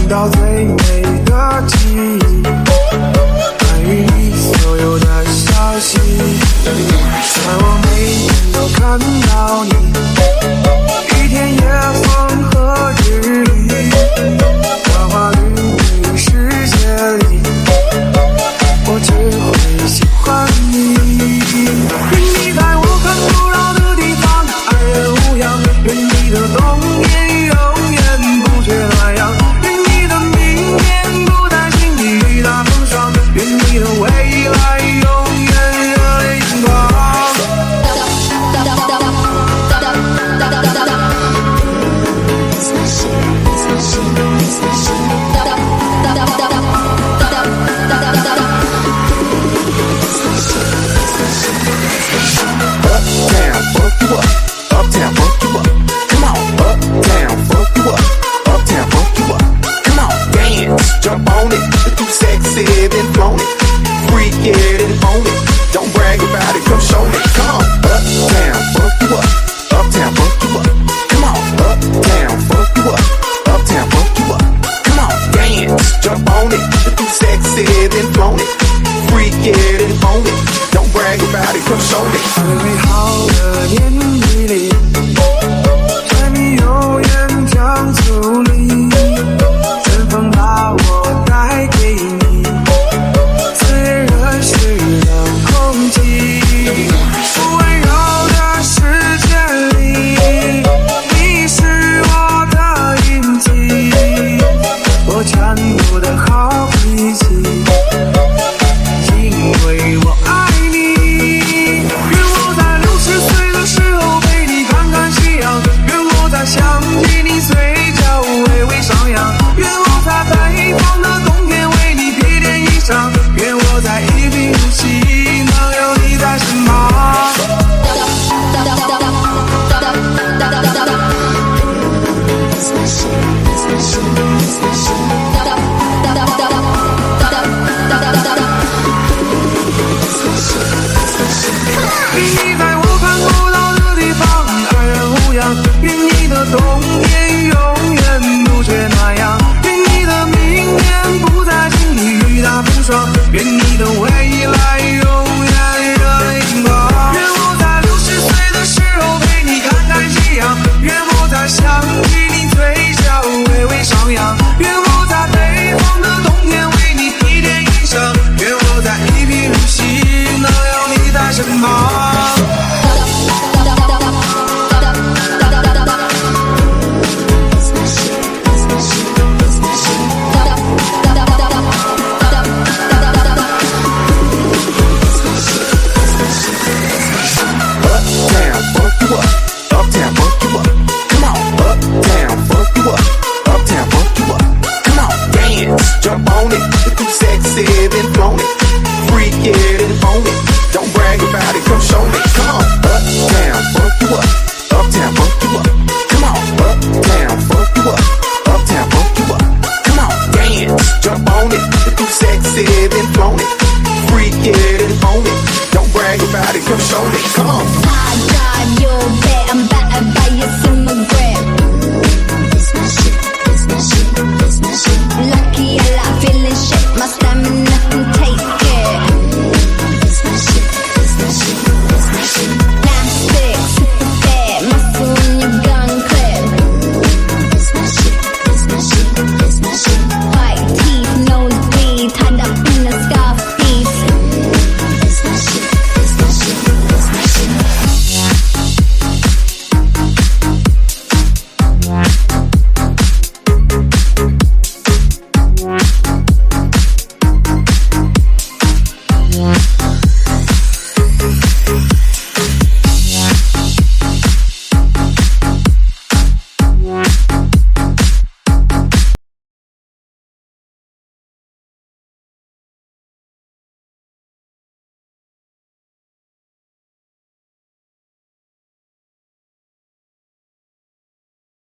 到最美的记忆，关于你所有的消息，但我每天都看到你，一天夜风和日丽，花花绿绿世界里，我只会喜欢你。愿你在我看不到的地方安然无恙，愿你的冬天永远不缺暖阳，愿你的明天不担心地雨大风霜，愿你的未来永远热泪盈眶。Uptown, fuck you up. Come on, uptown, fuck you up. Uptown, fuck you up. Come on, dance, jump on it. If you sexy, then flown it. Freak it and own it. Don't brag about it, come show me. Come on, uptown, fuck you up. Uptown, fuck you up. Come on, uptown, fuck you up. Uptown, fuck you up. Come on, dance, jump on it. If you sexy, then flown it. Freak it and own it. Don't brag about it, come show me. 最美好的年纪里，柴米油盐酱醋里，春风把我带给你，最热是冷空气，温柔的世界里，你是我的印记，我全部的好脾气，因为我爱你。愿我在60岁的时候陪你看看夕阳，愿我在想起你嘴角微微上扬，愿我在北方的冬天为你披件衣裳，愿我在一贫如洗能有你在身旁。It's my shit, it's my shit, it's my shit.